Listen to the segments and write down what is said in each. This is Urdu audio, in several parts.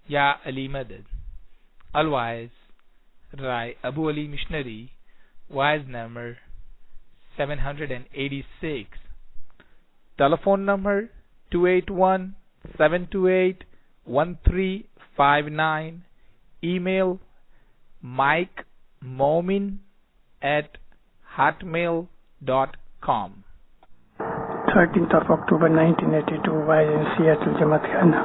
Ya Ali Madad. Otherwise, Rai Abu Ali Missionary, wise number 786. Telephone number 281-728-1359. Email mikemomin@hotmail.com. 13th of October 1982, wise in Seattle, Jamaat Khana.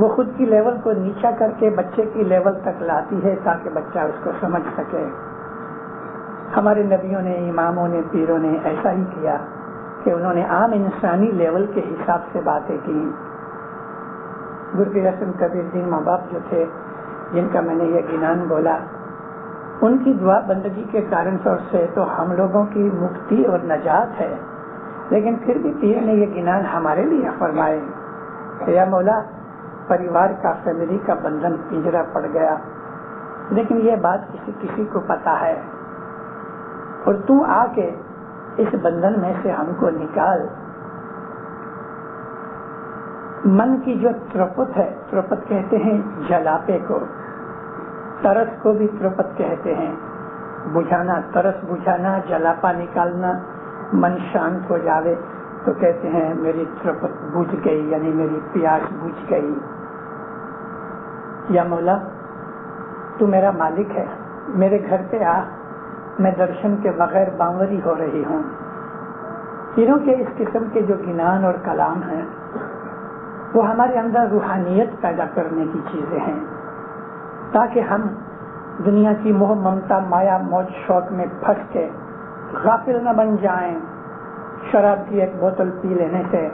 وہ خود کی لیول کو نیچا کر کے بچے کی لیول تک لاتی ہے تاکہ بچہ اس کو سمجھ سکے. ہمارے نبیوں نے، اماموں نے، پیروں نے ایسا ہی کیا کہ انہوں نے عام انسانی لیول کے حساب سے باتیں کی. گرپیر حسن کبیر دین ماں باپ جو تھے، جن کا میں نے یہ گنان بولا، ان کی دعا بندگی کے کارن سے تو ہم لوگوں کی مکتی اور نجات ہے، لیکن پھر بھی پیر نے یہ گنان ہمارے لیے فرمائے کہ یا مولا پریوار کا، فیملی کا بندھن پنجرا پڑ گیا، لیکن یہ بات کسی کو پتا ہے، اور تو آ کے اس بندھن میں سے ہم کو نکال. من کی جو ترپت ہے، ترپت کہتے ہیں جلاپے کو، ترس کو بھی ترپت کہتے ہیں، بجھانا، ترس بجھانا، جلاپا نکالنا، من شانت ہو جاوے تو کہتے ہیں میری ترپت بجھ گئی، یعنی میری پیاس بجھ گئی. یا مولا تو میرا مالک ہے، میرے گھر پہ آ، میں درشن کے بغیر بانوری ہو رہی ہوں. پیروں کے اس قسم کے جو گنان اور کلام ہیں وہ ہمارے اندر روحانیت پیدا کرنے کی چیزیں ہیں، تاکہ ہم دنیا کی موہ ممتا، مایا موج شوق میں پھنس کے غافل نہ بن جائیں. شراب کی ایک بوتل پی لینے سے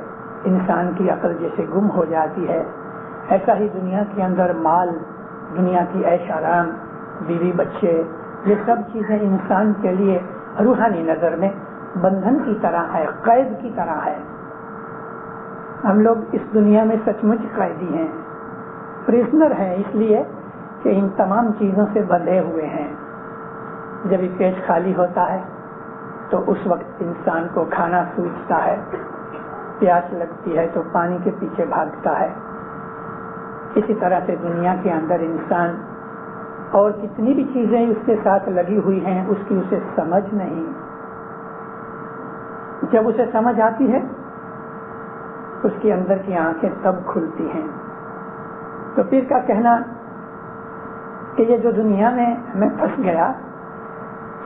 انسان کی عقل جیسے گم ہو جاتی ہے، ایسا ہی دنیا کے اندر مال، دنیا کی عیش آرام، بیوی بچے، یہ سب چیزیں انسان کے لیے روحانی نظر میں بندھن کی طرح ہے، قید کی طرح ہے. ہم لوگ اس دنیا میں سچ مچ قیدی ہیں، پریزنر ہیں، اس لیے کہ ان تمام چیزوں سے بندھے ہوئے ہیں. جب یہ پیٹ خالی ہوتا ہے تو اس وقت انسان کو کھانا سوچتا ہے، پیاس لگتی ہے تو پانی کے پیچھے بھاگتا ہے. اسی طرح سے دنیا کے اندر انسان اور کتنی بھی چیزیں اس کے ساتھ لگی ہوئی ہیں، اس کی اسے سمجھ نہیں. جب اسے سمجھ آتی ہے اس کی اندر کی آنکھیں تب کھلتی ہیں. تو پیر کا کہنا کہ یہ جو دنیا میں میں پھنس گیا،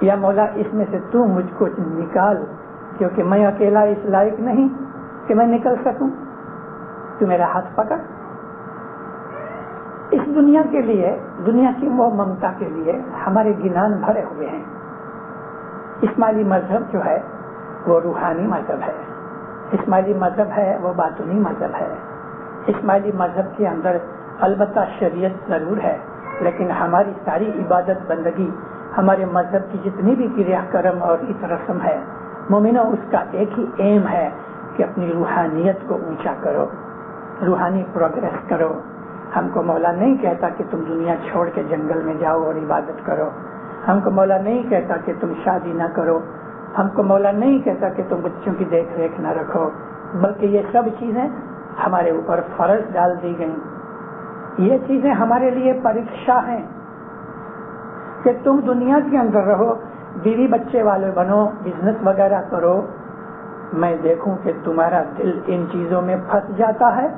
یا مولا اس میں سے تو مجھ کو نکال، کیونکہ میں اکیلا اس لائق نہیں کہ میں نکل سکوں، تو میرا ہاتھ پکڑ. اس دنیا کے لیے، دنیا کی موہ ممتا کے لیے ہمارے گنان بھرے ہوئے ہیں. اسماعیلی مذہب جو ہے وہ روحانی مذہب ہے، اسماعیلی مذہب ہے وہ باطنی مذہب ہے. اسماعیلی مذہب کے اندر البتہ شریعت ضرور ہے، لیکن ہماری ساری عبادت بندگی، ہمارے مذہب کی جتنی بھی کریا کرم اور اس رسم ہے، مومنوں اس کا ایک ہی ایم ہے کہ اپنی روحانیت کو اونچا کرو، روحانی پروگریس کرو. ہم کو مولا نہیں کہتا کہ تم دنیا چھوڑ کے جنگل میں جاؤ اور عبادت کرو. ہم کو مولا نہیں کہتا کہ تم شادی نہ کرو. ہم کو مولا نہیں کہتا کہ تم بچوں کی دیکھ ریکھ نہ رکھو، بلکہ یہ سب چیزیں ہمارے اوپر فرض ڈال دی گئیں. یہ چیزیں ہمارے لیے پریکشا ہیں کہ تم دنیا کے اندر رہو، بیوی بچے والے بنو، بزنس وغیرہ کرو، میں دیکھوں کہ تمہارا دل ان چیزوں میں پھنس جاتا ہے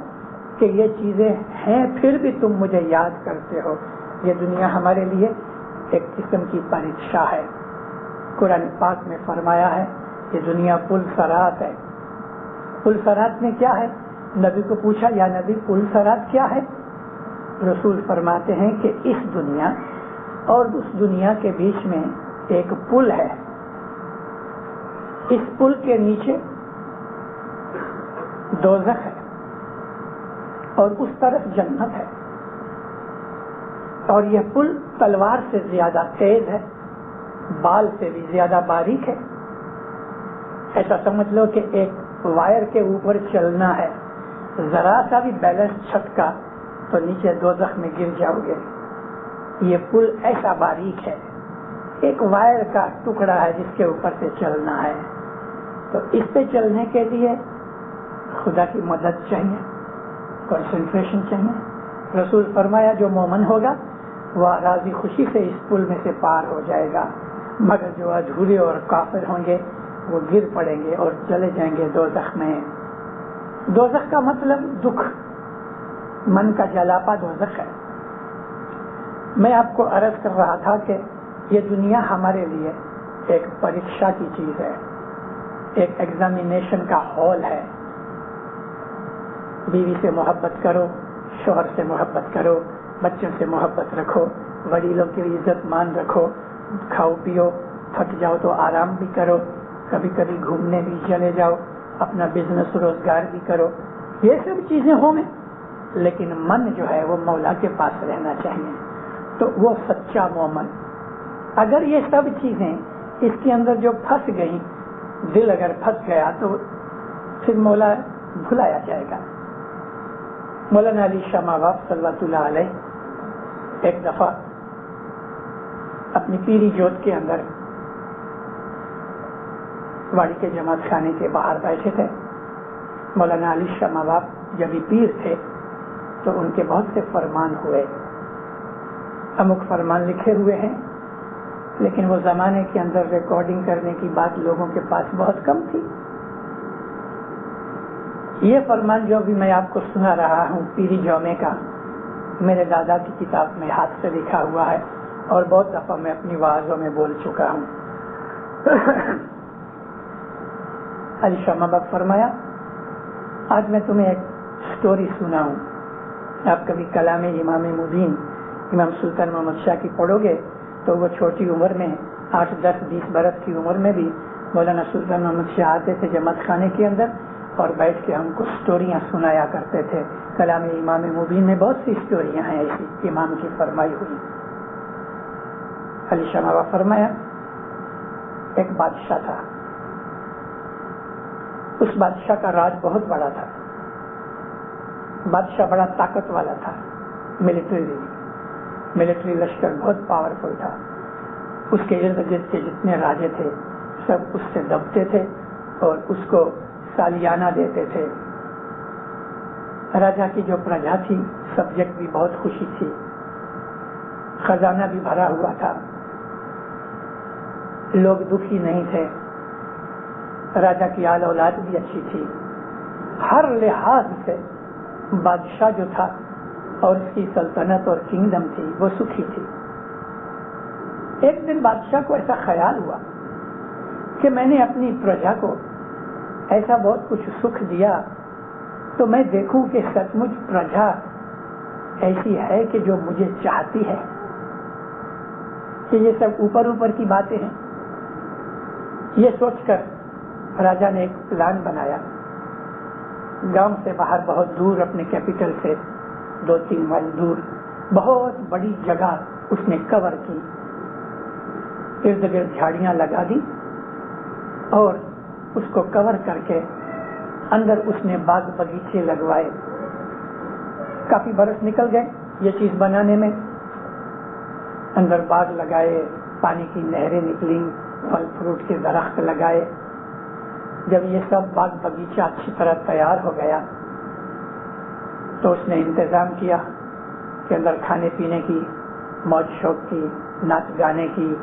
کہ یہ چیزیں ہیں پھر بھی تم مجھے یاد کرتے ہو. یہ دنیا ہمارے لیے ایک قسم کی پریکشا ہے. قرآن پاک میں فرمایا ہے کہ دنیا پل صراط ہے. پل صراط میں کیا ہے؟ نبی کو پوچھا یا نبی پل صراط کیا ہے؟ رسول فرماتے ہیں کہ اس دنیا اور اس دنیا کے بیچ میں ایک پل ہے. اس پل کے نیچے دوزخ ہے اور اس طرف جنت ہے، اور یہ پل تلوار سے زیادہ تیز ہے، بال سے بھی زیادہ باریک ہے. ایسا سمجھ لو کہ ایک وائر کے اوپر چلنا ہے، ذرا سا بھی بیلنس چھٹکا تو نیچے دوزخ میں گر جاؤ گے. یہ پل ایسا باریک ہے، ایک وائر کا ٹکڑا ہے جس کے اوپر سے چلنا ہے. تو اس پہ چلنے کے لیے خدا کی مدد چاہیے، کنسنٹریشن چاہیے. رسول فرمایا جو مومن ہوگا وہ راضی خوشی سے اس پل میں سے پار ہو جائے گا، مگر جو ادھورے اور کافر ہوں گے وہ گر پڑیں گے اور چلے جائیں گے دوزخ میں. دوزخ کا مطلب دکھ، من کا جلاپا دوزخ ہے. میں آپ کو عرض کر رہا تھا کہ یہ دنیا ہمارے لیے ایک پریکشا کی چیز ہے، ایک ایگزامینیشن کا ہال ہے. بیوی سے محبت کرو، شوہر سے محبت کرو، بچوں سے محبت رکھو، وڈیلوں کی عزت مان رکھو، کھاؤ پیو، تھک جاؤ تو آرام بھی کرو، کبھی کبھی گھومنے بھی چلے جاؤ، اپنا بزنس روزگار بھی کرو، یہ سب چیزیں ہوں گے، لیکن من جو ہے وہ مولا کے پاس رہنا چاہیے. تو وہ سچا مومن. اگر یہ سب چیزیں اس کے اندر جو پھنس گئی، دل اگر پھنس گیا تو پھر مولا بھلایا جائے گا. مولانا علی شاہ ماباب صلی اللہ علیہ ایک دفعہ اپنی پیری جوت کے اندر واڑی کے جماعت خانے کے باہر بیٹھے تھے. مولانا علی شاہ ماباب جب پیر تھے تو ان کے بہت سے فرمان ہوئے، امک فرمان لکھے ہوئے ہیں، لیکن وہ زمانے کے اندر ریکارڈنگ کرنے کی بات لوگوں کے پاس بہت کم تھی. یہ فرمان جو بھی میں آپ کو سنا رہا ہوں پیری جومے کا، میرے دادا کی کتاب میں ہاتھ سے لکھا ہوا ہے اور بہت دفعہ میں اپنی وعظوں میں بول چکا ہوں. علی شاہ ماباب فرمایا، آج میں تمہیں ایک سٹوری سناؤں. آپ کبھی کلام امام مبین امام سلطان محمد شاہ کی پڑھو گے تو وہ چھوٹی عمر میں 8, 10, 20 برس کی عمر میں بھی مولانا سلطان محمد شاہ آتے تھے جماعت خانے کے اندر اور بیٹھ کے ہم کو سٹوریاں سنایا کرتے تھے. کلام امام مبین میں بہت سی سٹوریاں ہیں ایسی امام کی فرمائی ہوئی. علی شاہ ماباب فرمایا، ایک بادشاہ تھا، اس بادشاہ کا راج بہت بڑا تھا. بادشاہ بڑا طاقت والا تھا، ملٹری لشکر بہت پاورفل تھا. اس کے ارد گرد کے جتنے راجے تھے سب اس سے دبتے تھے اور اس کو سالیانہ دیتے تھے. راجا کی جو پرجا تھی سبجیکٹ بھی بہت خوشی تھی، خزانہ بھی بھرا ہوا تھا، لوگ دکھی نہیں تھے، راجا کی آل اولاد بھی اچھی تھی. ہر لحاظ سے بادشاہ جو تھا اور اس کی سلطنت اور کنگڈم تھی وہ سکھی تھی. ایک دن بادشاہ کو ایسا خیال ہوا کہ میں نے اپنی پرجا کو ایسا بہت کچھ سکھ دیا تو میں دیکھوں کہ سچ مچ پرجا ایسی ہے کہ جو مجھے چاہتی ہے کہ یہ سب اوپر اوپر کی باتیں ہیں. یہ سوچ کر راجا نے ایک پلان بنایا. گاؤں سے باہر بہت دور اپنے کیپٹل سے 2-3 مائل دور بہت بڑی جگہ اس نے کور کی، ارد گرد جھاڑیاں لگا دی اور اس کو کور کر کے اندر اس نے باغ بغیچے لگوائے. کافی برس نکل گئے یہ چیز بنانے میں. اندر باغ لگائے، پانی کی نہریں نکلی، پھل فروٹ کے درخت لگائے. جب یہ سب باغ بغیچہ اچھی طرح تیار ہو گیا تو اس نے انتظام کیا کہ اندر کھانے پینے کی، موج شوق کی، ناچ گانے کی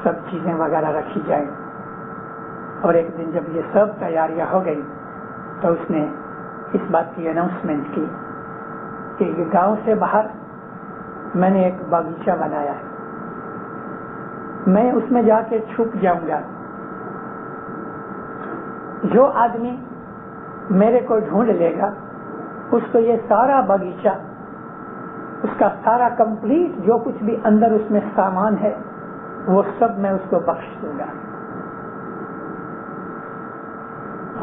سب چیزیں وغیرہ رکھی جائیں. اور ایک دن جب یہ سب تیاریاں ہو گئی تو اس نے اس بات کی اناؤنسمنٹ کی کہ گاؤں سے باہر میں نے ایک باغیچہ بنایا ہے، میں اس میں جا کے چھپ جاؤں گا. جو آدمی میرے کو ڈھونڈ لے گا اس کو یہ سارا باغیچہ، اس کا سارا کمپلیٹ جو کچھ بھی اندر اس میں سامان ہے وہ سب میں اس کو بخش دوں گا.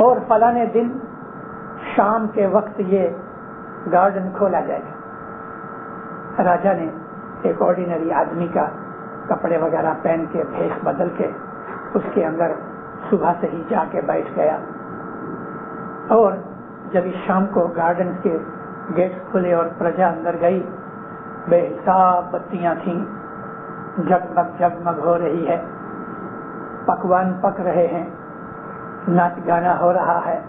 اور فلانے دن شام کے وقت یہ گارڈن کھولا جائے گا. راجا نے ایک آرڈینری آدمی کا کپڑے وغیرہ پہن کے بھیس بدل کے اس کے اندر صبح سے ہی جا کے بیٹھ گیا. اور جب اس شام کو گارڈن کے گیٹس کھلے اور پرجا اندر گئی، بے حساب بتیاں تھیں، جگمگ جگمگ ہو رہی ہے، پکوان پک رہے ہیں، ناچ گانا ہو رہا ہے،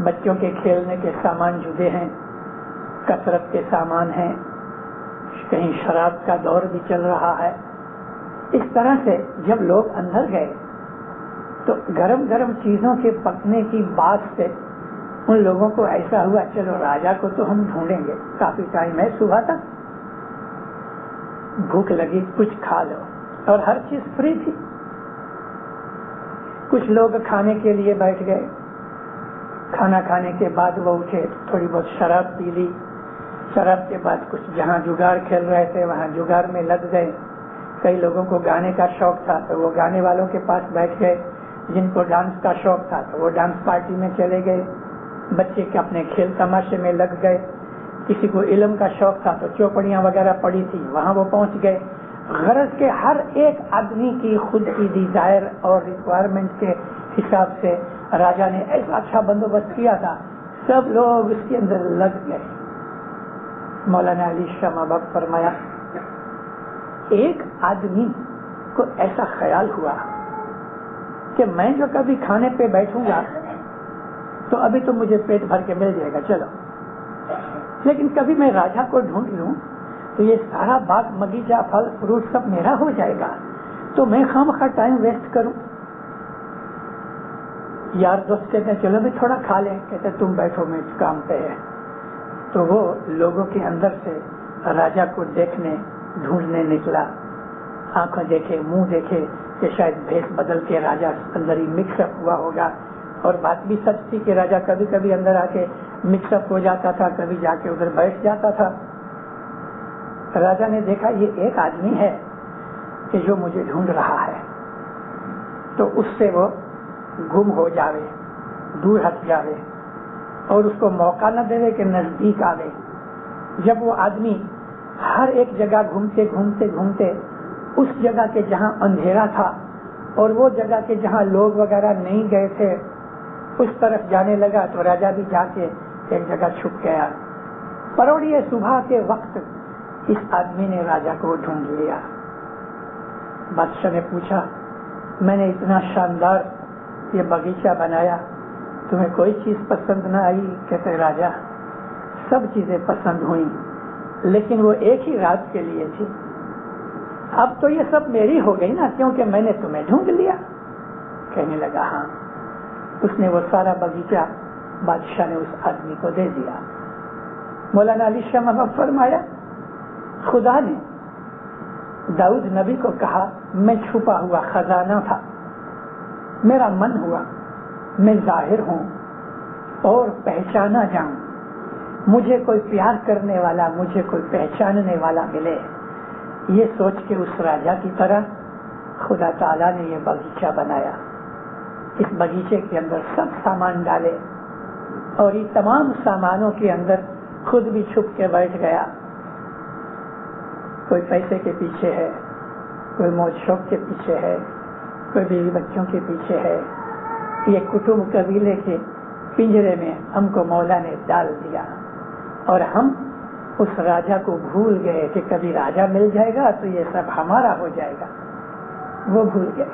بچوں کے کھیلنے کے سامان جدے ہیں، کثرت کے سامان ہیں، کہیں شراب کا دور بھی چل رہا ہے. اس طرح سے جب لوگ اندر گئے تو گرم گرم چیزوں کے پکنے کی بات سے ان لوگوں کو ایسا ہوا چلو راجا کو تو ہم ڈھونڈیں گے، کافی ٹائم ہے صبح تک، بھوک لگی کچھ کھا لو. اور ہر چیز فری تھی. کچھ لوگ کھانے کے لیے بیٹھ گئے، کھانا کھانے کے بعد وہ اٹھے، تھوڑی بہت شراب پی لی، شراب کے بعد کچھ جہاں جگار کھیل رہے تھے وہاں جگار میں لگ گئے. کئی لوگوں کو گانے کا شوق تھا تو وہ گانے والوں کے پاس بیٹھ گئے. جن کو ڈانس کا شوق تھا تو وہ ڈانس پارٹی میں چلے گئے. بچے کے اپنے کھیل تماشے میں لگ گئے. کسی کو علم کا شوق تھا تو چوپڑیاں وغیرہ پڑی تھی وہاں وہ پہنچ گئے. غرض کے ہر ایک آدمی کی خود کی ڈیزائر اور ریکوائرمنٹ کے حساب سے راجا نے ایسا اچھا بندوبست کیا تھا. سب لوگ اس کے اندر لگ گئے. مولانا علی شاہ ماباب فرمایا ایک آدمی کو ایسا خیال ہوا کہ میں جو کبھی کھانے پہ بیٹھوں گا تو ابھی تو مجھے پیٹ بھر کے مل جائے گا چلو، لیکن کبھی میں راجا کو ڈھونڈ لوں تو یہ سارا باغ بغیچہ پھل فروٹ سب میرا ہو جائے گا، تو میں خواہ ٹائم ویسٹ کروں. یار دوست کہتے ہیں چلو بھی تھوڑا کھا لیں. کہتے ہیں تم بیٹھو میں اس کام پہ ہے. تو وہ لوگوں کے اندر سے راجا کو دیکھنے ڈھونڈنے نکلا. آنکھوں دیکھے منہ دیکھے کہ شاید بھیس بدل کے راجا اندر ہی مکس اپ ہوا ہوگا. اور بات بھی سچ تھی کہ راجا کبھی کبھی اندر آ کے مکس اپ ہو جاتا تھا، کبھی جا کے ادھر بیٹھ جاتا تھا. راجا نے دیکھا یہ ایک آدمی ہے کہ جو مجھے ڈھونڈ رہا ہے، تو اس سے وہ گم ہو جاوے، دور ہٹ جاوے اور اس کو موقع نہ دے کہ نزدیک آوے. جب وہ آدمی ہر ایک جگہ گھومتے گھومتے گھومتے اس جگہ کے جہاں اندھیرا تھا اور وہ جگہ کے جہاں لوگ وغیرہ نہیں گئے تھے اس طرف جانے لگا تو راجا بھی جا کے ایک جگہ چھپ گیا. پروڑیے صبح کے وقت اس آدمی نے راجا کو ڈھونڈ لیا. بادشاہ نے پوچھا میں نے اتنا شاندار یہ باغیچہ بنایا، تمہیں کوئی چیز پسند نہ آئی؟ کہتے راجا سب چیزیں پسند ہوئیں لیکن وہ ایک ہی رات کے لیے تھی. اب تو یہ سب میری ہو گئی نا کیونکہ میں نے تمہیں ڈھونڈ لیا. کہنے لگا ہاں. اس نے وہ سارا باغیچہ بادشاہ نے اس آدمی کو دے دیا. مولانا علی شاہ ماباب فرمایا خدا نے داؤد نبی کو کہا میں چھپا ہوا خزانہ تھا، میرا من ہوا میں ظاہر ہوں اور پہچانا جاؤں، مجھے کوئی پیار کرنے والا، مجھے کوئی پہچاننے والا ملے. یہ سوچ کے اس راجا کی طرح خدا تعالیٰ نے یہ باغیچہ بنایا. اس باغیچے کے اندر سب سامان ڈالے اور یہ تمام سامانوں کے اندر خود بھی چھپ کے بیٹھ گیا. کوئی پیسے کے پیچھے ہے، کوئی موج شوق کے پیچھے ہے، کوئی بیوی بچوں کے پیچھے ہے. یہ کٹمب قبیلے کے پنجرے میں ہم کو مولا نے ڈال دیا اور ہم اس راجا کو بھول گئے کہ کبھی راجا مل جائے گا تو یہ سب ہمارا ہو جائے گا. وہ بھول گئے.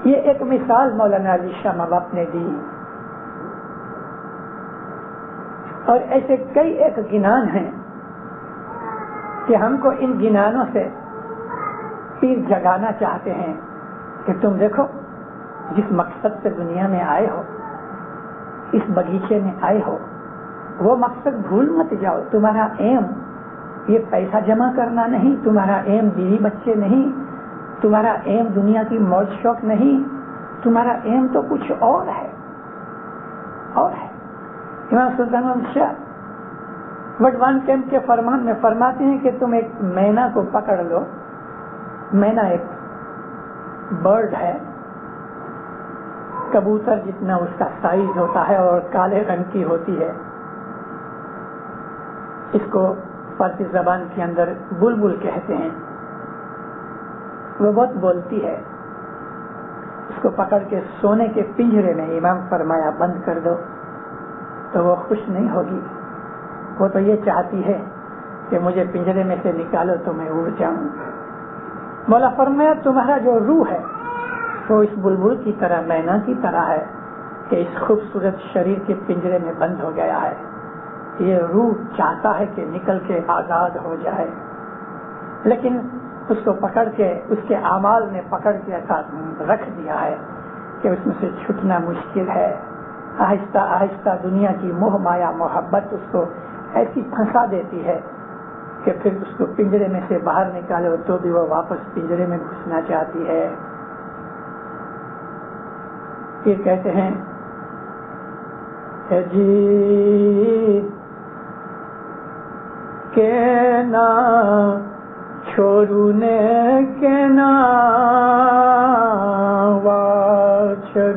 یہ ایک مثال مولانا علی شاہ ماباب نے دی اور ایسے کئی ایک گنان ہیں کہ ہم کو ان گنانوں سے پیر جگانا چاہتے ہیں کہ تم دیکھو جس مقصد سے دنیا میں آئے ہو، اس باغیچے میں آئے ہو، وہ مقصد بھول مت جاؤ. تمہارا ایم یہ پیسہ جمع کرنا نہیں، تمہارا ایم بیوی بچے نہیں، تمہارا ایم دنیا کی موج شوق نہیں، تمہارا ایم تو کچھ اور ہے. اور ہے امام سلطان محمد شاہ وڈوان کیمپ کے فرمان میں فرماتے ہیں کہ تم ایک مینا کو پکڑ لو. مینا ایک برڈ ہے، کبوتر جتنا اس کا سائز ہوتا ہے اور کالے رنگ کی ہوتی ہے. اس کو فارسی زبان کے اندر بلبل کہتے ہیں. وہ بہت بولتی ہے. اس کو پکڑ کے سونے کے پنجرے میں امام فرمایا بند کر دو تو وہ خوش نہیں ہوگی. وہ تو یہ چاہتی ہے کہ مجھے پنجرے میں سے نکالو تو میں اڑ جاؤں. مولا فرمایا تمہارا جو روح ہے وہ اس بلبل کی طرح، مینا کی طرح ہے کہ اس خوبصورت شریر کے پنجرے میں بند ہو گیا ہے. یہ روح چاہتا ہے کہ نکل کے آزاد ہو جائے، لیکن اس کو پکڑ کے اس کے اعمال نے پکڑ کے ایسا رکھ دیا ہے کہ اس میں سے چھٹنا مشکل ہے. آہستہ آہستہ دنیا کی موہ مایا محبت اس کو ایسی پھنسا دیتی ہے کہ پھر اس کو پنجرے میں سے باہر نکالو تو بھی وہ واپس پنجرے میں گھسنا چاہتی ہے. پھر کہتے ہیں جی કેના છોરુને કેના વાછરું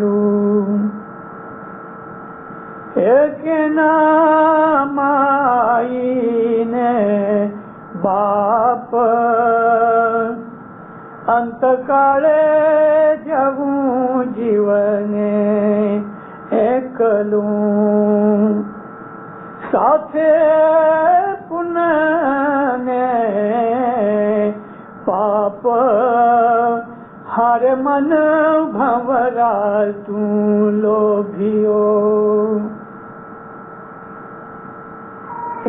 કેના માઈને બાપ અંતકાળે જવું જીવને એકલું સાથે પુનને પાપ હર મન ભંવરા તું લોભિયો.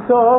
100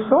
100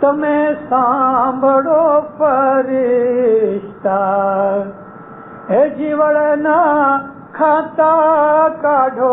તમે સાંભળો ફરિશ્તા, હે જીવડના ખાતા કાઢો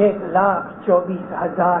1,24,000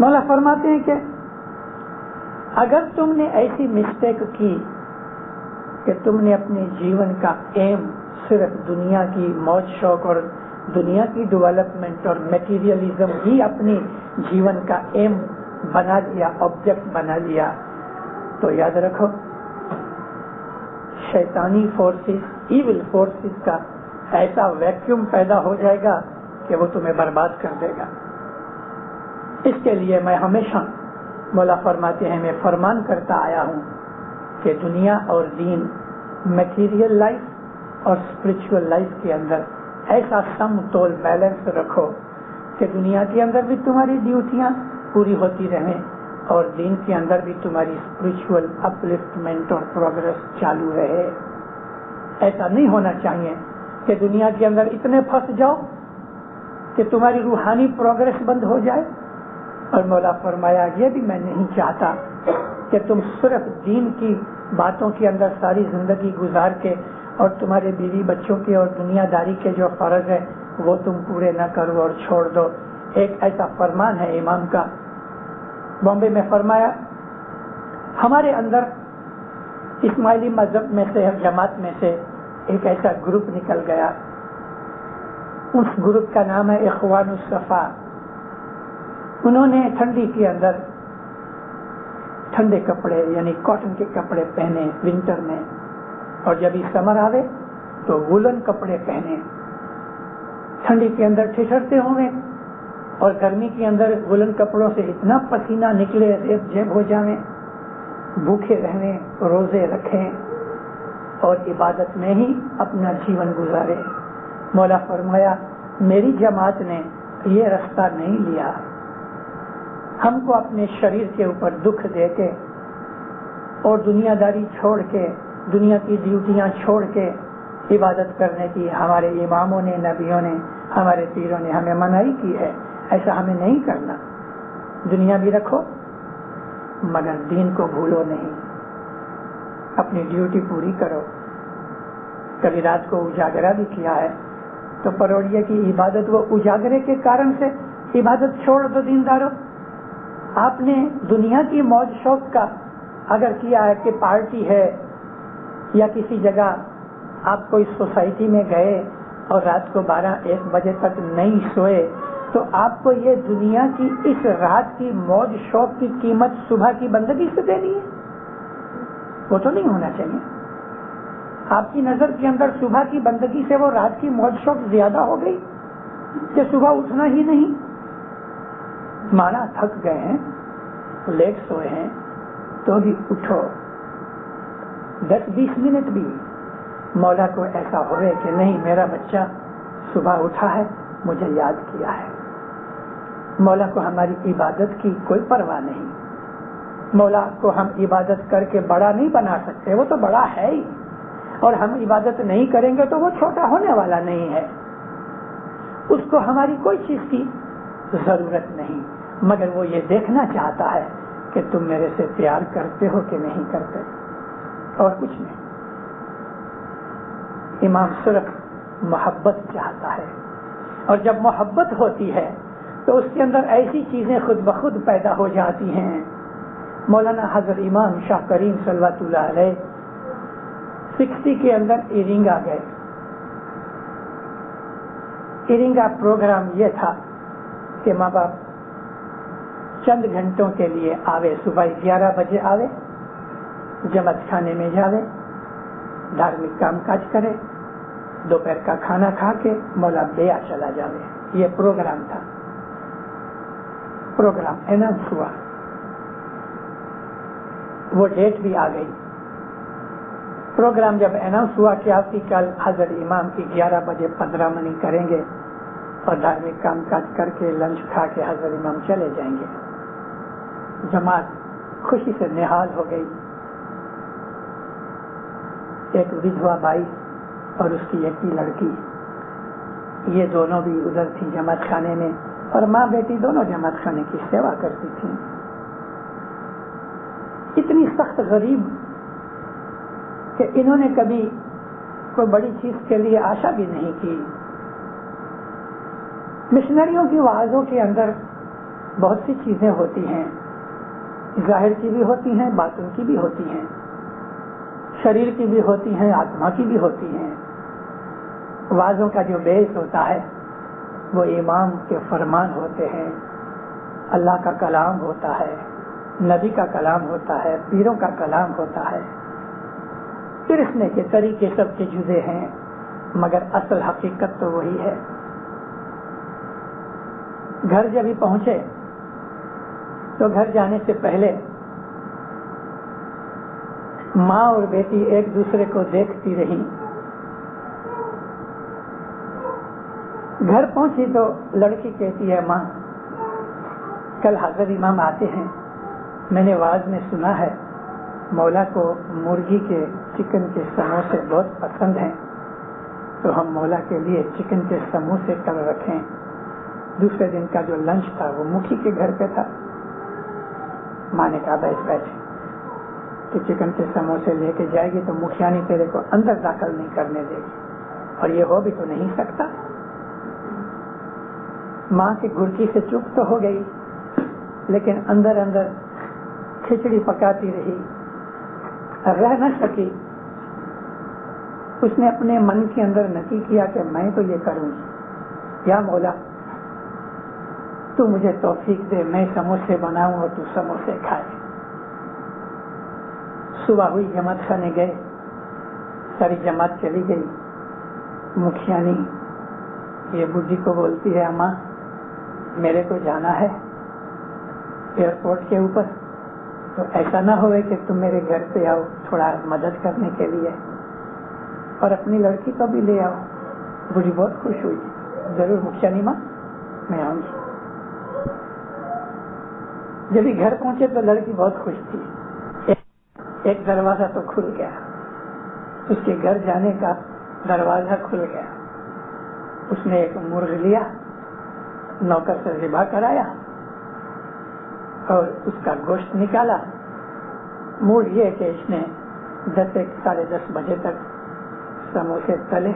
مولا فرماتے ہیں کہ اگر تم نے ایسی مسٹیک کی کہ تم نے اپنے جیون کا ایم صرف دنیا کی موج شوق اور دنیا کی ڈیولپمنٹ اور میٹیریلزم ہی اپنی جیون کا ایم بنا لیا، آبجیکٹ بنا لیا، تو یاد رکھو شیطانی فورسز، ایول فورسز کا ایسا ویکیوم پیدا ہو جائے گا کہ وہ تمہیں برباد کر دے گا۔ اس کے لیے میں ہمیشہ، مولا فرماتے ہیں، میں فرمان کرتا آیا ہوں کہ دنیا اور دین، میٹیریل لائف اور اسپرچول لائف کے اندر ایسا سم تول بیلنس رکھو کہ دنیا کے اندر بھی تمہاری ڈیوٹیاں پوری ہوتی رہیں اور دین کے اندر بھی تمہاری اسپرچول اپلفٹمنٹ اور پروگرس چالو رہے۔ ایسا نہیں ہونا چاہیے کہ دنیا کے اندر اتنے پھنس جاؤ کہ تمہاری روحانی پروگرس بند ہو جائے۔ اور مولا فرمایا یہ بھی میں نہیں چاہتا کہ تم صرف دین کی باتوں کے اندر ساری زندگی گزار کے اور تمہارے بیوی بچوں کے اور دنیا داری کے جو فرض ہے وہ تم پورے نہ کرو اور چھوڑ دو۔ ایک ایسا فرمان ہے امام کا بامبے میں فرمایا، ہمارے اندر اسماعیلی مذہب میں سے، جماعت میں سے ایک ایسا گروپ نکل گیا، اس گروپ کا نام ہے اخوان الصفا۔ انہوں نے ٹھنڈی کے اندر ٹھنڈے کپڑے یعنی کاٹن کے کپڑے پہنے ونٹر میں، اور جب یہ سمر آوے تو وولن کپڑے پہنے، ٹھنڈی کے اندر ٹھٹھرتے ہوئے اور گرمی کے اندر وولن کپڑوں سے اتنا پسینہ نکلے ریب جیب ہو جائیں، بھوکے رہنے، روزے رکھیں اور عبادت میں ہی اپنا جیون گزارے۔ مولا فرمایا میری جماعت نے یہ رستہ نہیں لیا، ہم کو اپنے شریر کے اوپر دکھ دے کے اور دنیا داری چھوڑ کے، دنیا کی ڈیوٹیاں چھوڑ کے عبادت کرنے کی ہمارے اماموں نے، نبیوں نے، ہمارے پیروں نے ہمیں منائی کی ہے۔ ایسا ہمیں نہیں کرنا، دنیا بھی رکھو مگر دین کو بھولو نہیں، اپنی ڈیوٹی پوری کرو۔ کبھی رات کو اجاگرہ بھی کیا ہے تو پروڑیے کی عبادت، وہ اجاگرے کے کارن سے عبادت چھوڑ دو دینداروں۔ آپ نے دنیا کی موج شوق کا اگر کیا ہے کہ پارٹی ہے یا کسی جگہ آپ کوئی سوسائٹی میں گئے اور رات کو 12-1 بجے تک نہیں سوئے تو آپ کو یہ دنیا کی اس رات کی موج شوق کی قیمت صبح کی بندگی سے دینی ہے؟ وہ تو نہیں ہونا چاہیے۔ آپ کی نظر کے اندر صبح کی بندگی سے وہ رات کی موج شوق زیادہ ہو گئی کہ صبح اٹھنا ہی نہیں؟ مانا تھک گئے ہیں، لیٹ سوئے ہیں تو بھی اٹھو، 10-20 منٹ بھی مولا کو ایسا ہوئے کہ نہیں میرا بچہ صبح اٹھا ہے، مجھے یاد کیا ہے۔ مولا کو ہماری عبادت کی کوئی پرواہ نہیں، مولا کو ہم عبادت کر کے بڑا نہیں بنا سکتے، وہ تو بڑا ہے ہی، اور ہم عبادت نہیں کریں گے تو وہ چھوٹا ہونے والا نہیں ہے۔ اس کو ہماری کوئی چیز کی ضرورت نہیں، مگر وہ یہ دیکھنا چاہتا ہے کہ تم میرے سے پیار کرتے ہو کہ نہیں کرتے، اور کچھ نہیں۔ امام صرف محبت چاہتا ہے، اور جب محبت ہوتی ہے تو اس کے اندر ایسی چیزیں خود بخود پیدا ہو جاتی ہیں۔ مولانا حضرت امام شاہ کریم صلوات اللہ علیہ 60 کے اندر ایرنگا گئے۔ ایرنگا پروگرام یہ تھا کہ ماں باپ چند گھنٹوں کے لیے آوے، صبح 11 بجے آوے، جماعت خانے میں جاوے، دھارمک کام کاج کرے، دوپہر کا کھانا کھا کے مولا بیا چلا جاوے۔ یہ پروگرام تھا۔ پروگرام اناؤنس ہوا، وہ ڈیٹ بھی آ گئی۔ پروگرام جب اناؤنس ہوا کہ آپ کی کل حضرت امام کی 11 بجے 15 منی کریں گے اور دھارمک کام کاج کر کے لنچ کھا کے حضرت امام چلے جائیں گے، جماعت خوشی سے نہال ہو گئی۔ ایک ودھوا بائی اور اس کی ایک لڑکی، یہ دونوں بھی ادھر تھی جماعت خانے میں، اور ماں بیٹی دونوں جماعت خانے کی سیوا کرتی تھیں۔ اتنی سخت غریب کہ انہوں نے کبھی کوئی بڑی چیز کے لیے آشا بھی نہیں کی۔ مشنریوں کی وعظوں کے اندر بہت سی چیزیں ہوتی ہیں، ظاہر کی بھی ہوتی ہیں، باطن کی بھی ہوتی ہیں، شریر کی بھی ہوتی ہیں، آتما کی بھی ہوتی ہیں۔ وعظوں کا جو بیس ہوتا ہے وہ امام کے فرمان ہوتے ہیں، اللہ کا کلام ہوتا ہے، نبی کا کلام ہوتا ہے، پیروں کا کلام ہوتا ہے۔ پرسنے کے طریقے سب کے جدے ہیں، مگر اصل حقیقت تو وہی ہے۔ گھر جب ہی پہنچے تو گھر جانے سے پہلے ماں اور بیٹی ایک دوسرے کو دیکھتی رہی۔ گھر پہنچی تو لڑکی کہتی ہے، ماں کل حضرت امام آتے ہیں، میں نے واز میں سنا ہے مولا کو مرغی کے چکن کے سموسے بہت پسند ہیں، تو ہم مولا کے لیے چکن کے سموسے کل رکھیں۔ دوسرے دن کا جو لنچ تھا وہ مکھی کے گھر پہ تھا۔ ماں نے کہا بیٹھ کہ چکن کے سموسے لے کے جائے گی تو مکھیانی تیرے کو اندر داخل نہیں کرنے دے گی، اور یہ ہو بھی تو نہیں سکتا۔ ماں کی گھرکی سے چپ تو ہو گئی، لیکن اندر اندر کھچڑی پکاتی رہی، رہ نہ سکی۔ اس نے اپنے من کے اندر نکی کیا کہ میں تو یہ کروں گی، یا مولا تو مجھے توفیق دے، میں سموسے بناؤں اور تو سموسے کھائے۔ صبح ہوئی، جماعت خانے گئے، ساری جماعت چلی گئی۔ مکھیانی یہ بڈھی کو بولتی ہے، اماں میرے کو جانا ہے ایئرپورٹ کے اوپر، تو ایسا نہ ہوئے کہ تم میرے گھر پہ آؤ تھوڑا مدد کرنے کے لیے، اور اپنی لڑکی کو بھی لے آؤ۔ بڈھی بہت خوش ہوئی، ضرور مکھیانی ماں میں آؤں گی۔ جب ہی گھر پہنچے تو لڑکی بہت خوش تھی۔ ایک دروازہ تو کھل گیا، اس کے گھر جانے کا دروازہ کھل گیا۔ اس نے ایک مرغ لیا، نوکر سے ذبح کرایا اور اس کا گوشت نکالا۔ موڈ یہ کہ اس نے 10-10:30 بجے تک سموسے تلے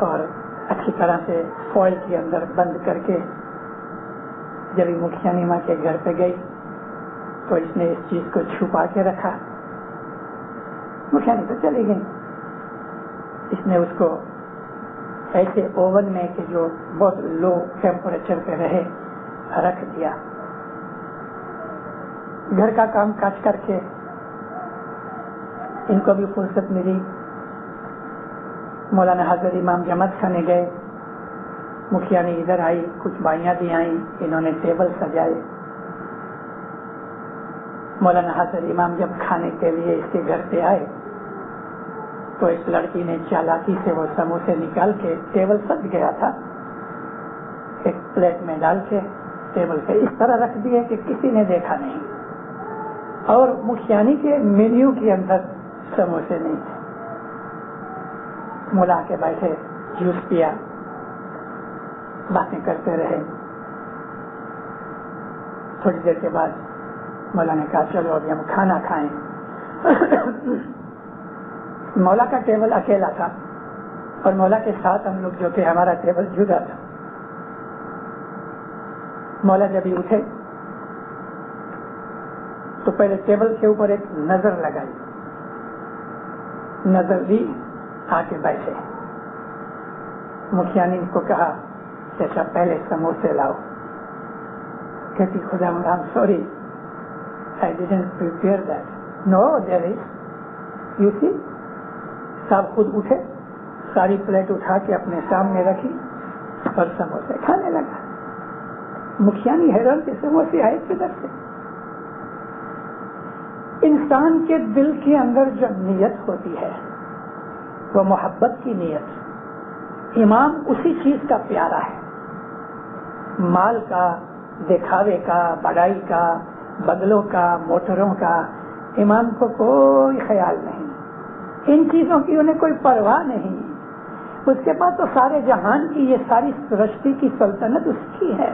اور اچھی طرح سے فوائل کے اندر بند کر کے جب مکھیانی ماں کے گھر پہ گئی تو اس نے اس چیز کو چھپا کے رکھا۔ مکھیانی تو چلی گئی، اس نے اس کو ایسے اوون میں کہ جو بہت لو ٹیمپریچر پہ رہے رکھ دیا۔ گھر کا کام کاج کر کے ان کو بھی فرصت ملی۔ مولانا حضرت امام جماعت خانے گئے، مکھیانی ادھر آئی، کچھ بائیاں بھی آئیں، انہوں نے ٹیبل سجائے۔ مولانا حضرت امام جب کھانے کے لیے اس کے گھر پہ آئے تو اس لڑکی نے چالاکی سے وہ سموسے نکال کے، ٹیبل سج گیا تھا، ایک پلیٹ میں ڈال کے ٹیبل پہ اس طرح رکھ دیے کہ کسی نے دیکھا نہیں، اور مکھیانی کے مینیو کے اندر سموسے نہیں تھے۔ مولا کے بیٹھے، جوس پیا، باتیں کرتے رہے۔ تھوڑی دیر کے بعد مولا نے کہا چلو ابھی ہم کھانا کھائیں۔ مولا کا ٹیبل اکیلا تھا اور مولا کے ساتھ ہم لوگ جو تھے، ہمارا ٹیبل جدا تھا۔ مولا جب ہی اٹھے تو پہلے ٹیبل کے اوپر ایک نظر لگائی، نظر دی، آ کے بیٹھے۔ مکھیانی کو کہا کہ اچھا پہلے سموسے لاؤ۔ کہتی خدا مند I'm sorry, I didn't prepare that. No, there is. You see? صاحب خود اٹھے، ساری پلیٹ اٹھا کے اپنے سامنے رکھی اور سموسے کھانے لگا۔ مکھیانی حیران کے سموسے آئے کدھر سے؟ انسان کے دل کے اندر جو نیت ہوتی ہے وہ محبت کی نیت، امام اسی چیز کا پیارا ہے۔ مال کا، دکھاوے کا، بڑائی کا، بگلوں کا، موٹروں کا امام کو کوئی خیال نہیں، ان چیزوں کی انہیں کوئی پرواہ نہیں۔ اس کے پاس تو سارے جہان کی، یہ ساری سرشٹی کی سلطنت اس کی ہے۔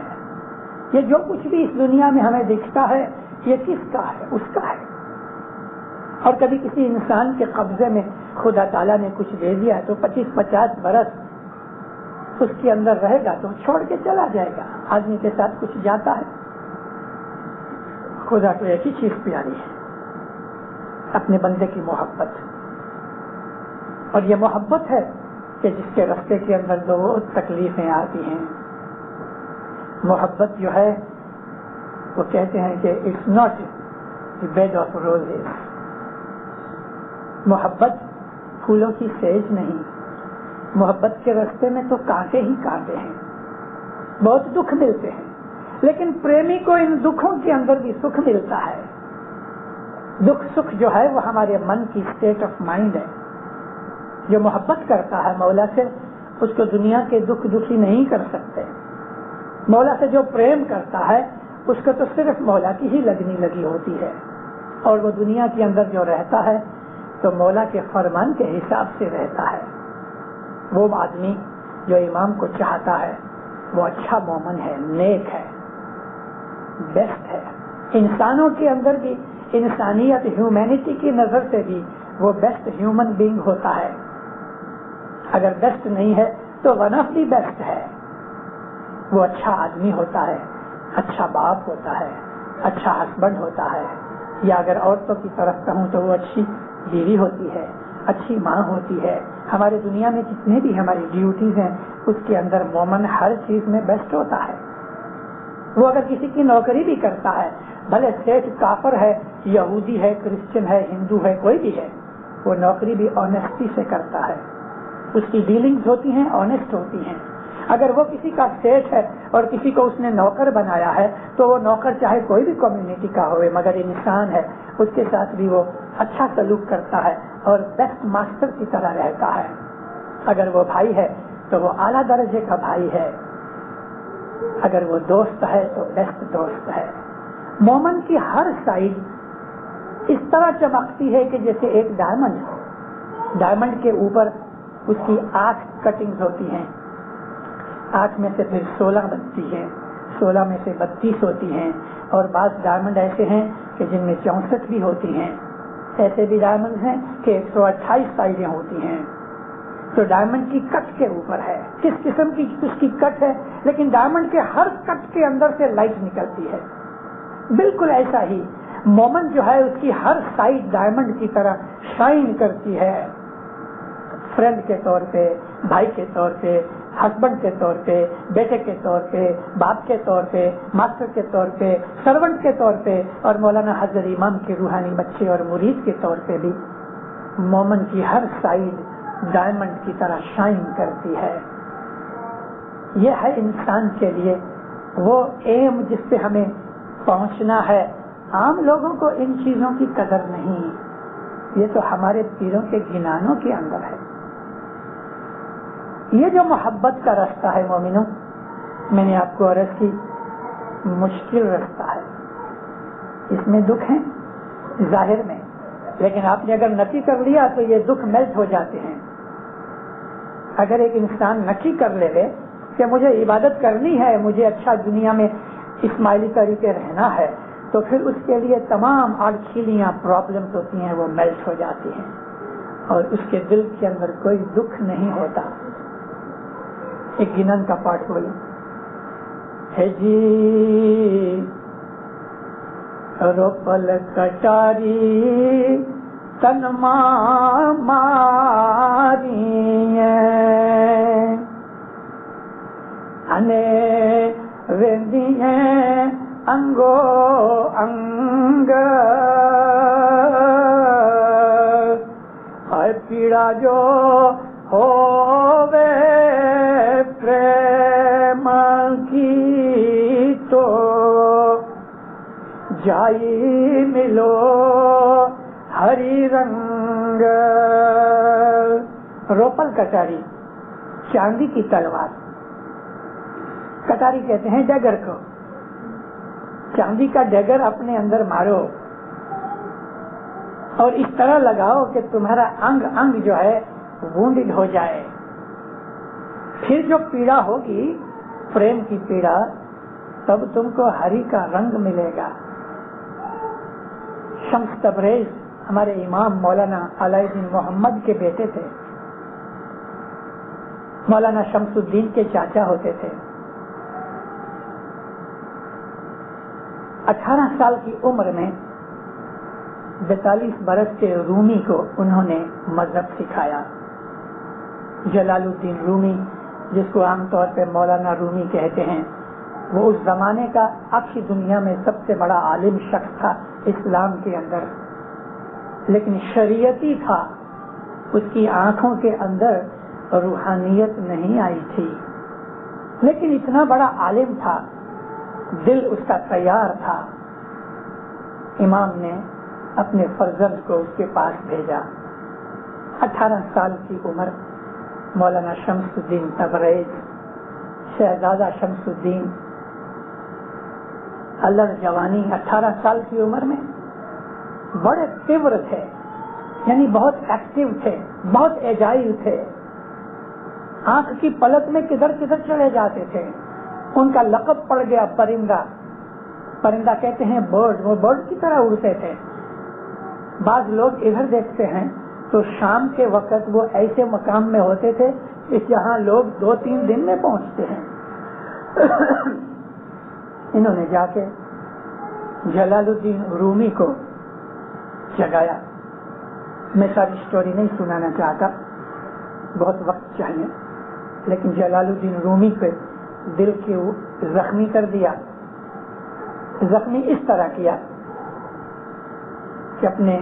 یہ جو کچھ بھی اس دنیا میں ہمیں دکھتا ہے یہ کس کا ہے؟ اس کا ہے۔ اور کبھی کسی انسان کے قبضے میں خدا تعالیٰ نے کچھ دے دیا تو 25-50 برس اس کے اندر رہے گا تو چھوڑ کے چلا جائے گا. آدمی کے ساتھ کچھ جاتا ہے. خدا کو ایک ہی چیز پیاری ہے, اپنے بندے کی محبت. اور یہ محبت ہے کہ جس کے راستے کے اندر دو تکلیفیں آتی ہیں. محبت جو ہے وہ کہتے ہیں کہ it's not the bed of roses. محبت پھولوں کی سیج نہیں. محبت کے راستے میں تو کانٹے ہی کانٹے ہیں, بہت دکھ ملتے ہیں, لیکن پریمی کو ان دکھوں کے اندر بھی سکھ ملتا ہے. دکھ سکھ جو ہے وہ ہمارے من کی اسٹیٹ آف مائنڈ ہے. جو محبت کرتا ہے مولا سے, اس کو دنیا کے دکھ دکھی نہیں کر سکتے. مولا سے جو پریم کرتا ہے اس کو تو صرف مولا کی ہی لگنی لگی ہوتی ہے, اور وہ دنیا کے اندر جو رہتا ہے تو مولا کے فرمان کے حساب سے رہتا ہے. وہ آدمی جو امام کو چاہتا ہے وہ اچھا مومن ہے, نیک ہے, بیسٹ ہے. انسانوں کے اندر بھی انسانیت, ہیومینٹی کی نظر سے بھی وہ بیسٹ ہیومن بینگ ہوتا ہے. اگر بیسٹ نہیں ہے تو ون آف دی بیسٹ ہے. وہ اچھا آدمی ہوتا ہے, اچھا باپ ہوتا ہے, اچھا ہسبینڈ ہوتا ہے, یا اگر عورتوں کی طرف کہوں تو وہ اچھی بیوی ہوتی ہے, اچھی ماں ہوتی ہے. ہمارے دنیا میں جتنے بھی ہماری ڈیوٹیز ہیں اس کے اندر مومن ہر چیز میں بیسٹ ہوتا ہے. وہ اگر کسی کی نوکری بھی کرتا ہے, بھلے سیٹ کافر ہے, یہودی ہے, کرسچن ہے, ہندو ہے, کوئی بھی ہے, وہ نوکری بھی آنےسٹی سے کرتا ہے. اس کی ڈیلنگز ہوتی ہیں آنےسٹ ہوتی ہیں. اگر وہ کسی کا سیٹ ہے اور کسی کو اس نے نوکر بنایا ہے تو وہ نوکر چاہے کوئی بھی کمیونٹی کا ہوئے مگر انسان ہے, اس کے ساتھ بھی وہ اچھا سلوک کرتا ہے اور بیسٹ ماسٹر کی طرح رہتا ہے. اگر وہ بھائی ہے تو وہ اعلیٰ درجے کا بھائی ہے, اگر وہ دوست ہے تو بیسٹ دوست ہے. مومن کی ہر سائڈ اس طرح چمکتی ہے کہ جیسے ایک ڈائمنڈ. ڈائمنڈ کے اوپر اس کی 8 کٹنگز ہوتی ہیں, 8 میں سے پھر 16 بنتی ہے, 16 میں سے 32 ہوتی ہیں, اور بعض ڈائمنڈ ایسے ہیں کہ جن میں 64 بھی ہوتی ہیں. ایسے بھی ڈائمنڈ ہیں کہ 128 سائڈیں ہوتی ہیں. تو ڈائمنڈ کی کٹ کے اوپر ہے کس قسم کی اس کی کٹ ہے, لیکن ڈائمنڈ کے ہر کٹ کے اندر سے لائٹ نکلتی ہے. بالکل ایسا ہی مومن جو ہے اس کی ہر سائڈ ڈائمنڈ کی طرح شائن کرتی ہے. فرینڈ کے طور پہ, بھائی کے طور پہ, ہسبینڈ کے طور پہ, بیٹے کے طور پہ, باپ کے طور پہ, ماسٹر کے طور پہ, سرونٹ کے طور پہ, اور مولانا حضرت امام کے روحانی بچے اور مرید کے طور پہ بھی مومن کی ہر سائڈ ڈائمنڈ کی طرح شائن کرتی ہے. یہ ہے انسان کے لیے وہ ایم جس پہ ہمیں پہنچنا ہے. عام لوگوں کو ان چیزوں کی قدر نہیں, یہ تو ہمارے پیروں کے گنانوں کے اندر ہے. یہ جو محبت کا راستہ ہے مومنوں, میں نے آپ کو عرض کی مشکل راستہ ہے. اس میں دکھ ہیں ظاہر میں, لیکن آپ نے اگر نفی کر لیا تو یہ دکھ میلٹ ہو جاتے ہیں. اگر ایک انسان نفی کر لے کہ مجھے عبادت کرنی ہے, مجھے اچھا دنیا میں اسماعیلی طریقے رہنا ہے, تو پھر اس کے لیے تمام اڑکھیلیاں پرابلمز ہوتی ہیں وہ میلٹ ہو جاتی ہیں, اور اس کے دل کے اندر کوئی دکھ نہیں ہوتا. ایک گنن کا پارٹ بولو ہے جی روپل کٹاری تن ماری انے ویندی انگو انگ اور پیڑا جو ہووے پریم کی تو جائی ملو ہری رنگ. روپل کٹاری چاندی کی تلوار, کٹاری کہتے ہیں ڈگر کو. چاندی کا ڈگر اپنے اندر مارو اور اس طرح لگاؤ کہ تمہارا انگ انگ جو ہے وونڈڈ ہو جائے. پھر جو پیڑا ہوگی پریم کی پیڑا, تب تم کو ہری کا رنگ ملے گا. شمس تبریز ہمارے امام مولانا علی الدین محمد کے بیٹے تھے. مولانا شمس الدین کے چاچا ہوتے تھے. 18 سال کی عمر میں 42 برس کے رومی کو انہوں نے مذہب سکھایا. جلال الدین رومی، جس کو عام طور پہ مولانا رومی کہتے ہیں، وہ اس زمانے کا اکثر دنیا میں سب سے بڑا عالم شخص تھا اسلام کے اندر، لیکن شریعتی تھا. اس کی آنکھوں کے اندر روحانیت نہیں آئی تھی، لیکن اتنا بڑا عالم تھا، دل اس کا تیار تھا. امام نے اپنے فرزند کو اس کے پاس بھیجا. 18 سال کی عمر مولانا شمس الدین تبریز، شہزادہ شمس الدین، الڑ جوانی. 18 سال کی عمر میں بڑے تیور تھے، یعنی بہت ایکٹیو تھے، بہت ایجائل تھے. آنکھ کی پلک میں کدھر کدھر چلے جاتے تھے. ان کا لقب پڑ گیا پرندہ. پرندہ کہتے ہیں برڈ، وہ برڈ کی طرح اڑتے تھے. بعض لوگ ادھر دیکھتے ہیں تو شام کے وقت وہ ایسے مقام میں ہوتے تھے کہ جہاں لوگ 2-3 دن میں پہنچتے ہیں. انہوں نے جا کے جلال الدین رومی کو جگایا. میں ساری سٹوری نہیں سنانا چاہتا، بہت وقت چاہیے، لیکن جلال الدین رومی پہ دل کو زخمی کر دیا. زخمی اس طرح کیا کہ اپنے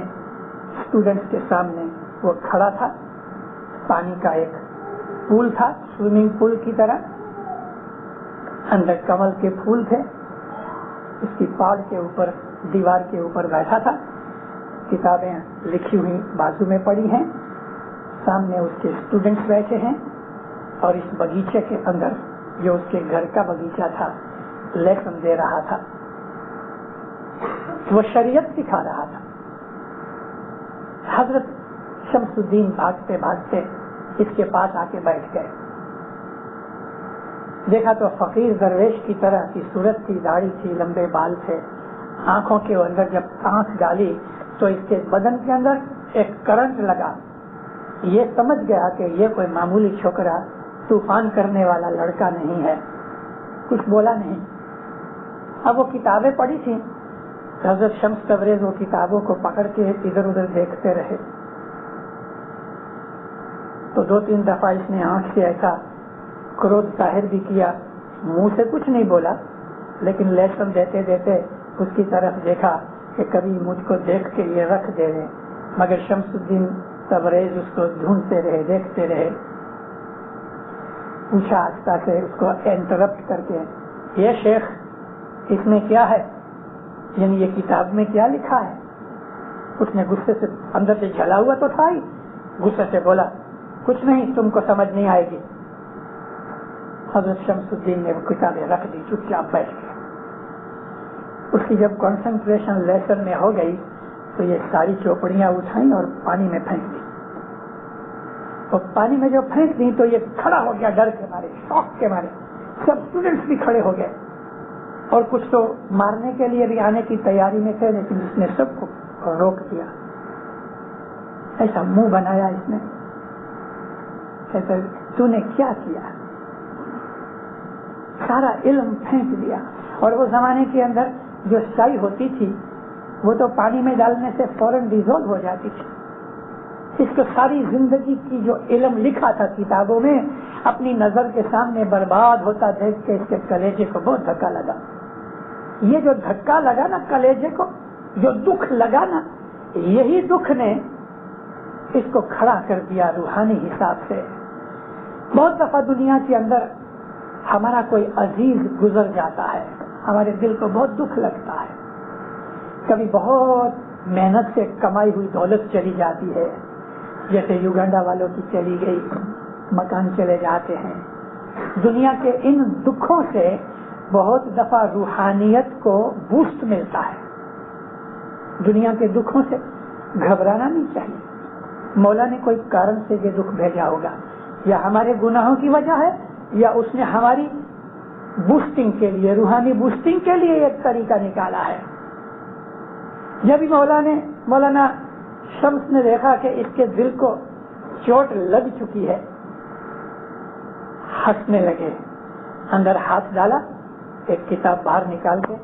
اسٹوڈنٹس کے سامنے وہ کھڑا تھا. پانی کا ایک پول تھا، سوئمنگ پول کی طرح، اندر کمل کے پھول تھے. اس کی پاڑ کے اوپر، دیوار کے اوپر بیٹھا تھا. کتابیں لکھی ہوئی بازو میں پڑی ہیں. سامنے اس کے اسٹوڈنٹس بیٹھے ہیں، اور اس باغیچے کے اندر جو اس کے گھر کا باغیچہ تھا لیسن دے رہا تھا. وہ شریعت سکھا رہا تھا. حضرت شمس الدین بھاگتے بھاگتے اس کے پاس آ کے بیٹھ گئے. دیکھا تو فقیر درویش کی طرح کی صورت تھی، داڑھی تھی، لمبے بال تھے. آنکھوں کے اندر جب آنکھ ڈالی تو اس کے بدن کے اندر ایک کرنٹ لگا. یہ سمجھ گیا کہ یہ کوئی معمولی چھوکرا، طوفان کرنے والا لڑکا نہیں ہے. کچھ بولا نہیں. اب وہ کتابیں پڑھی تھی. حضرت شمس تبریز وہ کتابوں کو پکڑ کے ادھر ادھر دیکھتے رہے. تو 2-3 دفعہ اس نے آنکھ سے ایسا کرودھ ظاہر بھی کیا. منہ سے کچھ نہیں بولا، لیکن لیسن دیتے دیتے اس کی طرف دیکھا کہ کبھی مجھ کو دیکھ کے یہ رکھ دے رہے. مگر شمس الدین تبریز اس کو ڈھونڈتے رہے، دیکھتے رہے. پوچھا آہستہ سے اس کو انٹرپٹ کر کے، یہ شیخ اس میں کیا ہے؟ یعنی یہ کتاب میں کیا لکھا ہے؟ اس نے غصے سے، اندر سے جلا ہوا تو تھا ہی، غصے سے بولا کچھ نہیں، تم کو سمجھ نہیں آئے گی. حضرت شمس الدین نے وہ کتابیں رکھ دی، چپ چاپ بیٹھ گئے. اس کی جب کنسنٹریشن لیسن میں ہو گئی تو یہ ساری چوپڑیاں اٹھائیں اور پانی میں پھینک دی. اور پانی میں جو پھینک دی تو یہ کھڑا ہو گیا ڈر کے مارے، شوق کے مارے. سب اسٹوڈنٹس بھی کھڑے ہو گئے، اور کچھ تو مارنے کے لیے بھی آنے کی تیاری میں تھے، لیکن اس نے سب کو روک دیا. ایسا منہ بنایا اس نے، کہتا تو نے کیا کیا؟ سارا علم پھینک دیا. اور وہ زمانے کے اندر جو سیاہی ہوتی تھی وہ تو پانی میں ڈالنے سے فوراً ڈیزولو ہو جاتی تھی. اس کو ساری زندگی کی جو علم لکھا تھا کتابوں میں اپنی نظر کے سامنے برباد ہوتا دیکھ کے اس کے کلیجے کو بہت دھکا لگا. یہ جو دھکا لگا نا کلیجے کو، جو دکھ لگا نا، یہی دکھ نے اس کو کھڑا کر دیا روحانی حساب سے. بہت دفعہ دنیا کے اندر ہمارا کوئی عزیز گزر جاتا ہے، ہمارے دل کو بہت دکھ لگتا ہے. کبھی بہت محنت سے کمائی ہوئی دولت چلی جاتی ہے، جیسے یوگنڈا والوں کی چلی گئی، مکان چلے جاتے ہیں. دنیا کے ان دکھوں سے بہت دفعہ روحانیت کو بوسٹ ملتا ہے. دنیا کے دکھوں سے گھبرانا نہیں چاہیے. مولا نے کوئی کارن سے یہ دکھ بھیجا ہوگا، یا ہمارے گناہوں کی وجہ ہے، یا اس نے ہماری بوسٹنگ کے لیے، روحانی بوسٹنگ کے لیے ایک طریقہ نکالا ہے. جب مولانا شمس نے دیکھا کہ اس کے دل کو چوٹ لگ چکی ہے ہنسنے لگے. اندر ہاتھ ڈالا, ایک کتاب باہر نکال کے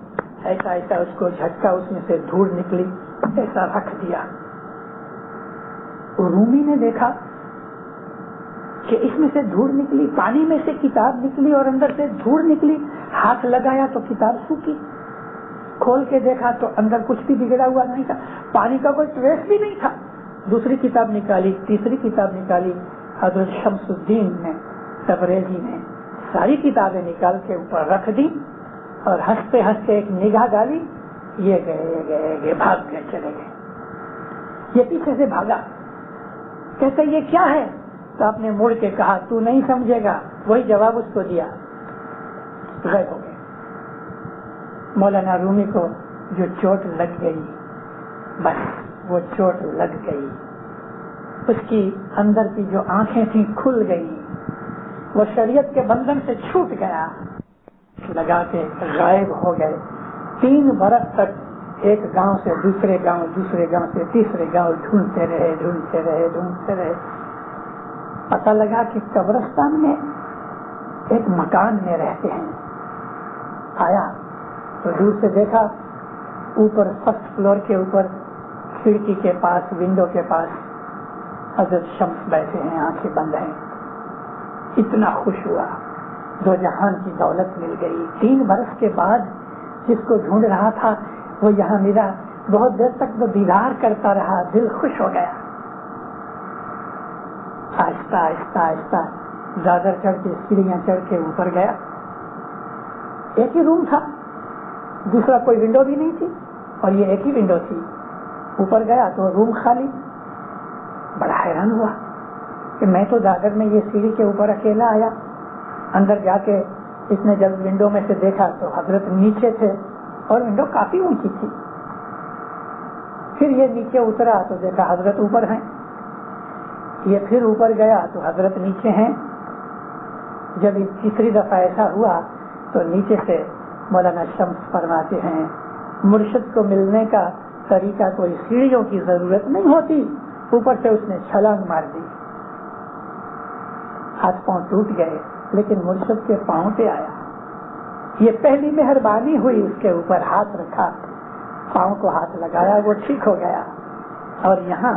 ایسا ایسا اس کو جھٹکا, اس میں سے دھوڑ نکلی, ایسا رکھ دیا. رومی نے دیکھا کہ اس میں سے دھوڑ نکلی, پانی میں سے کتاب نکلی اور اندر سے دھوڑ نکلی. ہاتھ لگایا تو کتاب سوکھی. کھول کے دیکھا تو اندر کچھ بھی بگڑا ہوا نہیں تھا, پانی کا کوئی ٹریس بھی نہیں تھا. دوسری کتاب نکالی, تیسری کتاب نکالی. حضرت شمس الدین نے تبریزی نے ساری کتابیں نکال کے اوپر رکھ دی اور ہنستے ہنستے ایک نگاہ ڈالی. یہ گئے بھاگ گئے, چلے گئے. یہ پیچھے سے بھاگا, کہتے یہ کیا ہے؟ تو آپ نے مڑ کے کہا تو نہیں سمجھے گا. وہی جواب اس کو دیا, غائب ہو گئے. مولانا رومی کو جو چوٹ لگ گئی, بس وہ چوٹ لگ گئی. اس کی اندر کی جو آنکھیں تھیں کھل گئی, وہ شریعت کے بندھن سے چھوٹ گیا, لگا کے غائب ہو گئے. 3 برس تک ایک گاؤں سے دوسرے گاؤں, دوسرے گاؤں سے تیسرے گاؤں ڈھونڈتے رہے. پتہ لگا کہ قبرستان میں ایک مکان میں رہتے ہیں. آیا تو دور سے دیکھا, اوپر فرسٹ فلور کے اوپر کھڑکی کے پاس, ونڈو کے پاس حضرت شمس بیٹھے ہیں, آنکھیں بند ہیں. اتنا خوش ہوا, 2 جہان کی دولت مل گئی. 3 برس کے بعد جس کو ڈھونڈ رہا تھا وہ یہاں ملا. بہت دیر تک وہ دیدار کرتا رہا, دل خوش ہو گیا. آہستہ آہستہ آہستہ دادر چڑھ کے, سیڑھیاں چڑھ کے اوپر گیا. ایک ہی روم تھا, دوسرا کوئی ونڈو بھی نہیں تھی, اور یہ ایک ہی ونڈو تھی. اوپر گیا تو روم خالی. بڑا حیران ہوا کہ میں تو دادر میں یہ سیڑھی کے اوپر اکیلا آیا. اندر جا کے اس نے جب ونڈو میں سے دیکھا تو حضرت نیچے تھے اور ونڈو کافی اونچی تھی. پھر یہ نیچے اترا تو دیکھا حضرت اوپر ہیں. یہ پھر اوپر گیا تو حضرت نیچے ہیں. جب تیسری دفعہ ایسا ہوا تو نیچے سے مولانا شمس فرماتے ہیں مرشد کو ملنے کا طریقہ کوئی سیڑھیوں کی ضرورت نہیں ہوتی. اوپر سے اس نے چھلانگ مار دی, ہاتھ پاؤں ٹوٹ گئے, لیکن مرشد کے پاؤں پہ آیا. یہ پہلی مہربانی ہوئی, اس کے اوپر ہاتھ رکھا, پاؤں کو ہاتھ لگایا, وہ ٹھیک ہو گیا. اور یہاں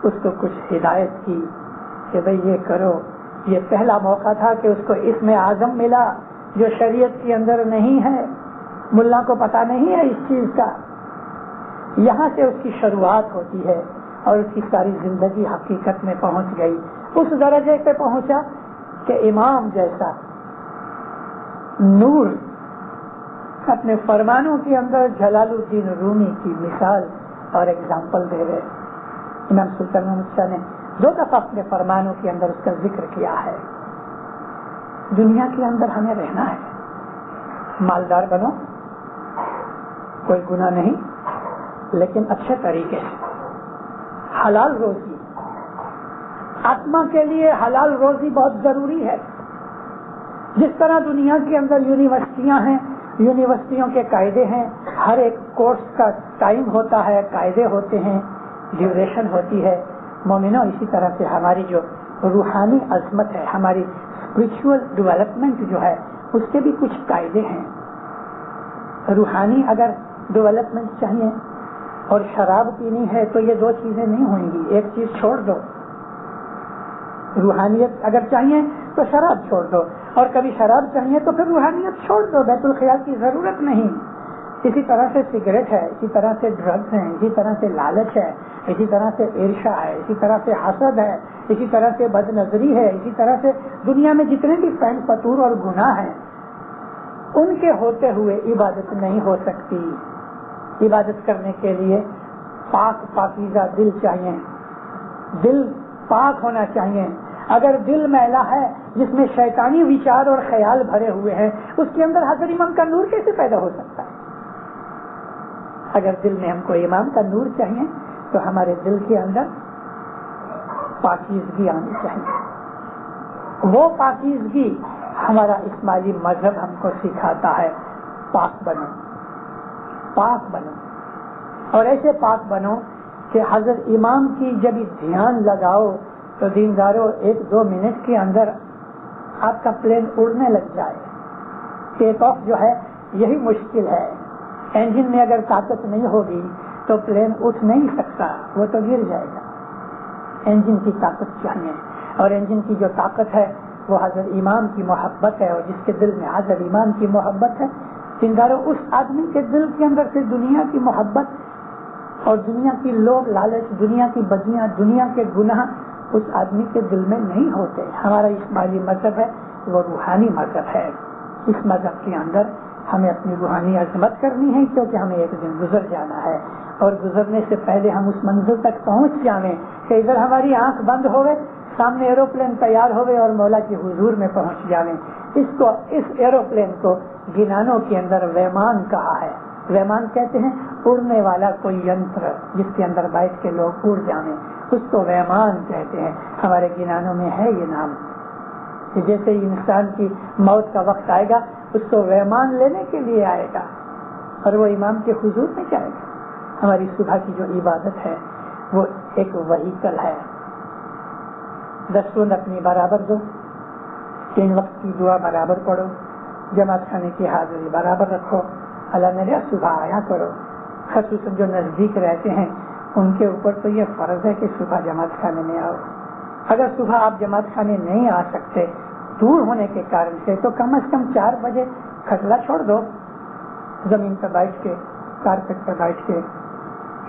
اس کو کچھ ہدایت کی کہ بھئی یہ کرو. یہ پہلا موقع تھا کہ اس کو اسم اعظم ملا جو شریعت کے اندر نہیں ہے, ملا کو پتا نہیں ہے اس چیز کا. یہاں سے اس کی شروعات ہوتی ہے اور اس کی ساری زندگی حقیقت میں پہنچ گئی. اس درجے پہ پہنچا کہ امام جیسا نور اپنے فرمانوں کے اندر جلال الدین رومی کی مثال اور ایگزامپل دے رہے. امام سلطان محمد شاہ نے 2 دفعہ اپنے فرمانوں کے اندر اس کا ذکر کیا ہے. دنیا کے اندر ہمیں رہنا ہے, مالدار بنو, کوئی گناہ نہیں, لیکن اچھے طریقے سے حلال روزی. آتما کے لیے حلال روزی بہت ضروری ہے. جس طرح دنیا کے اندر یونیورسٹیاں ہیں, یونیورسٹیوں کے قاعدے ہیں, ہر ایک کورس کا ٹائم ہوتا ہے, قاعدے ہوتے ہیں, ڈیوریشن ہوتی ہے. مومنوں اسی طرح سے ہماری جو روحانی عظمت ہے, ہماری اسپرچول ڈیولپمنٹ جو ہے, اس کے بھی کچھ قاعدے ہیں. روحانی اگر ڈیولپمنٹ چاہیے اور شراب پینی ہے تو یہ 2 چیزیں نہیں ہوئیں گی, ایک چیز چھوڑ دو. روحانیت اگر چاہیے تو شراب چھوڑ دو, اور کبھی شراب چاہیے تو پھر روحانیت چھوڑ دو. بیت الخیال کی ضرورت نہیں. اسی طرح سے سگریٹ ہے, اسی طرح سے ڈرگز ہیں, اسی طرح سے لالچ ہے, اسی طرح سے عرشا ہے, اسی طرح سے حسد ہے, اسی طرح سے بد نظری ہے, اسی طرح سے دنیا میں جتنے بھی فین فتور اور گناہ ہیں ان کے ہوتے ہوئے عبادت نہیں ہو سکتی. عبادت کرنے کے لیے پاک پاکیزہ دل چاہیے, دل پاک ہونا چاہیے. اگر دل میلا ہے جس میں شیطانی وچار اور خیال بھرے ہوئے ہیں, اس کے اندر حضرت امام کا نور کیسے پیدا ہو سکتا ہے؟ اگر دل میں ہم کو امام کا نور چاہیے تو ہمارے دل کے اندر پاکیزگی آنی چاہیے. وہ پاکیزگی ہمارا اسماعیلی مذہب ہم کو سکھاتا ہے. پاک بنو, پاک بنو, اور ایسے پاک بنو کہ حضرت امام کی جب دھیان لگاؤ تو دینداروں 1-2 منٹ کے اندر آپ کا پلین اڑنے لگ جائے. ٹیک آف جو ہے یہی مشکل ہے. انجن میں اگر طاقت نہیں ہوگی تو پلین اٹھ نہیں سکتا, وہ تو گر جائے گا. انجن کی طاقت چاہیے, اور انجن کی جو طاقت ہے وہ حضرت امام کی محبت ہے, اور جس کے دل میں حضرت امام کی محبت ہے, سنگارو اس آدمی کے دل کے اندر سے دنیا کی محبت اور دنیا کی لوگ لالچ, دنیا کی بدیاں, دنیا کے گناہ اس آدمی کے دل میں نہیں ہوتے. ہمارا اسماعیلی مذہب ہے وہ روحانی مذہب ہے. اس مذہب کے اندر ہمیں اپنی روحانی عظمت کرنی ہے, کیونکہ ہمیں ایک دن گزر جانا ہے, اور گزرنے سے پہلے ہم اس منزل تک پہنچ جائیں کہ ادھر ہماری آنکھ بند ہوئے, سامنے ایروپلین تیار ہوئے اور مولا کے حضور میں پہنچ جائیں. اس ایروپلین کو گنانوں کے اندر ویمان کہا ہے. ویمان کہتے ہیں اڑنے والا کوئی ینتر جس کے اندر بیٹھ کے لوگ اڑ جائیں, اس کو ویمان کہتے ہیں. ہمارے گنانوں میں ہے یہ نام. جیسے انسان کی موت کا وقت آئے گا اس کو ویمان لینے کے لیے آئے گا اور وہ امام کے حضور میں جائے گا. ہماری صبح کی جو عبادت ہے وہ ایک وہیکل ہے. 10 رکعت اپنی برابر دو, 3 وقت کی دعا برابر پڑھو, جماعت خانے کی حاضری برابر رکھو, اللہ میرے صبح آیا کرو. خصوصاً جو نزدیک رہتے ہیں ان کے اوپر تو یہ فرض ہے کہ صبح جماعت خانے میں آؤ. اگر صبح آپ جماعت خانے نہیں آ سکتے دور ہونے کے کارن سے, تو کم از کم 4 بجے کھٹلا چھوڑ دو, زمین پر بیٹھ کے, کارپیٹ پر بیٹھ کے.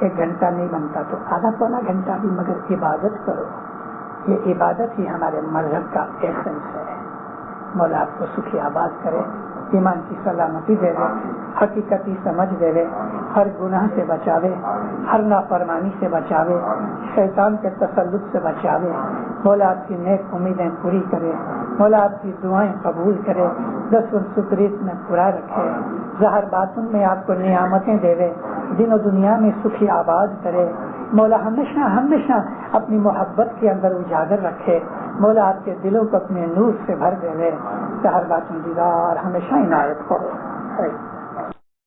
1 گھنٹہ نہیں بنتا تو آدھا پونا گھنٹہ بھی, مگر عبادت کرو. یہ عبادت ہی ہمارے مذہب کا ایسنس ہے. مولا آپ کو سکھی آباد کرے, ایمان کی سلامتی دے دے, حقیقتی سمجھ دے دے, ہر گناہ سے بچاوے, ہر نافرمانی سے بچاوے, شیطان کے تسلط سے بچاوے. مولا آپ کی نیک امیدیں پوری کرے, مولا آپ کی دعائیں قبول کرے, 10 سکریت میں پورا رکھے, ظاہر باطن میں آپ کو نعمتیں دے دے, دین و دنیا میں سکھی آباد کرے. مولا ہمیشہ ہمیشہ اپنی محبت کے اندر اجاگر رکھے. مولا آپ کے دلوں کو اپنے نور سے بھر دے لے. ظاہر باطن دیدار ہمیشہ عنایت کرو.